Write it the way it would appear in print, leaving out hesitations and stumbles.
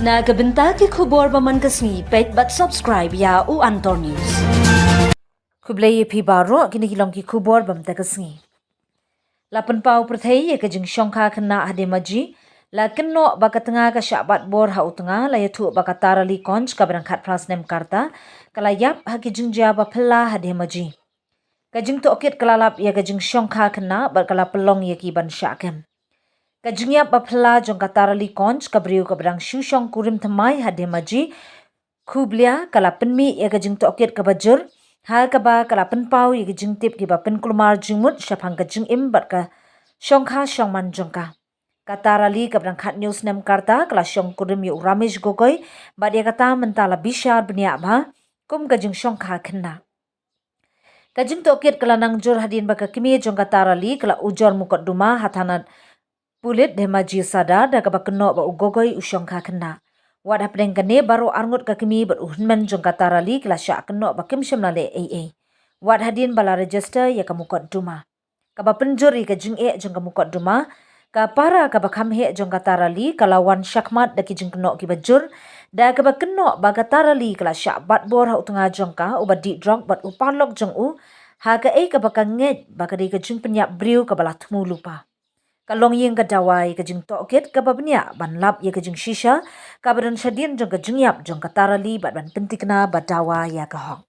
Nagabenta ki khubor baman kasni pet but subscribe ya u Antor News. Kublai phi baro kini kilong ki khubor bam ta kasni. Lapan pau prathai ya kajing shongkha khna hade maji la kenno bakatanga ka syabat bor ha utanga la yathu bakatara li konch ka berangkat prasnem karta kala yap ha kijing jaba phla hade maji. Kajing to okit kalalap ya kajing shongkha khna bakala pelong ya ki ban syakem. Kajingya bapla jong katara li konch kabriu kabrang shushong kurim thamai hade maji khublia kala penmi ya kajing tokit kabajur ha kaba kala penpau ya kajing tip ki bapen kulmar jingmut syapang kajing imbat ka shongkha shongman jongka katara li kabrang khat news nem karta kala shong kurim yu ramesh gogoi badia kata mentala bishar bnia ba kum kajing shongkha khenna kajing tokit kala nangjur hadin baka kimi jong katara li kala ujor mukot duma hathanat Pulit demaji sada da ka bakno ba ugogoi ushongkha kena. Wad hapdeng kane baru arngut ka kimi ber uhunman jong katara li kala sya keno ba kim shemnale AA. Wad hadin bala register ya ka mukot duma. Ka ba penjuri ka jing jong ka mukot duma. Ka para ka ba kamhe jong katara li kala wan syakmat da ki jing keno ki bajur. Da ka ba keno ba katara li kala sya bat bor ha utunga jong ka uba di drog bat upalok jong u. Ha ka ka ba ka nget ba ka di ka jing penyak briu ka bala tmu lupa. Kalong yang kadawai kajing tokit kababnya ban lap ya kajing shisha kabaran syadin jong kajing yap jong katara li bat ban pentikna badawa ya kahong.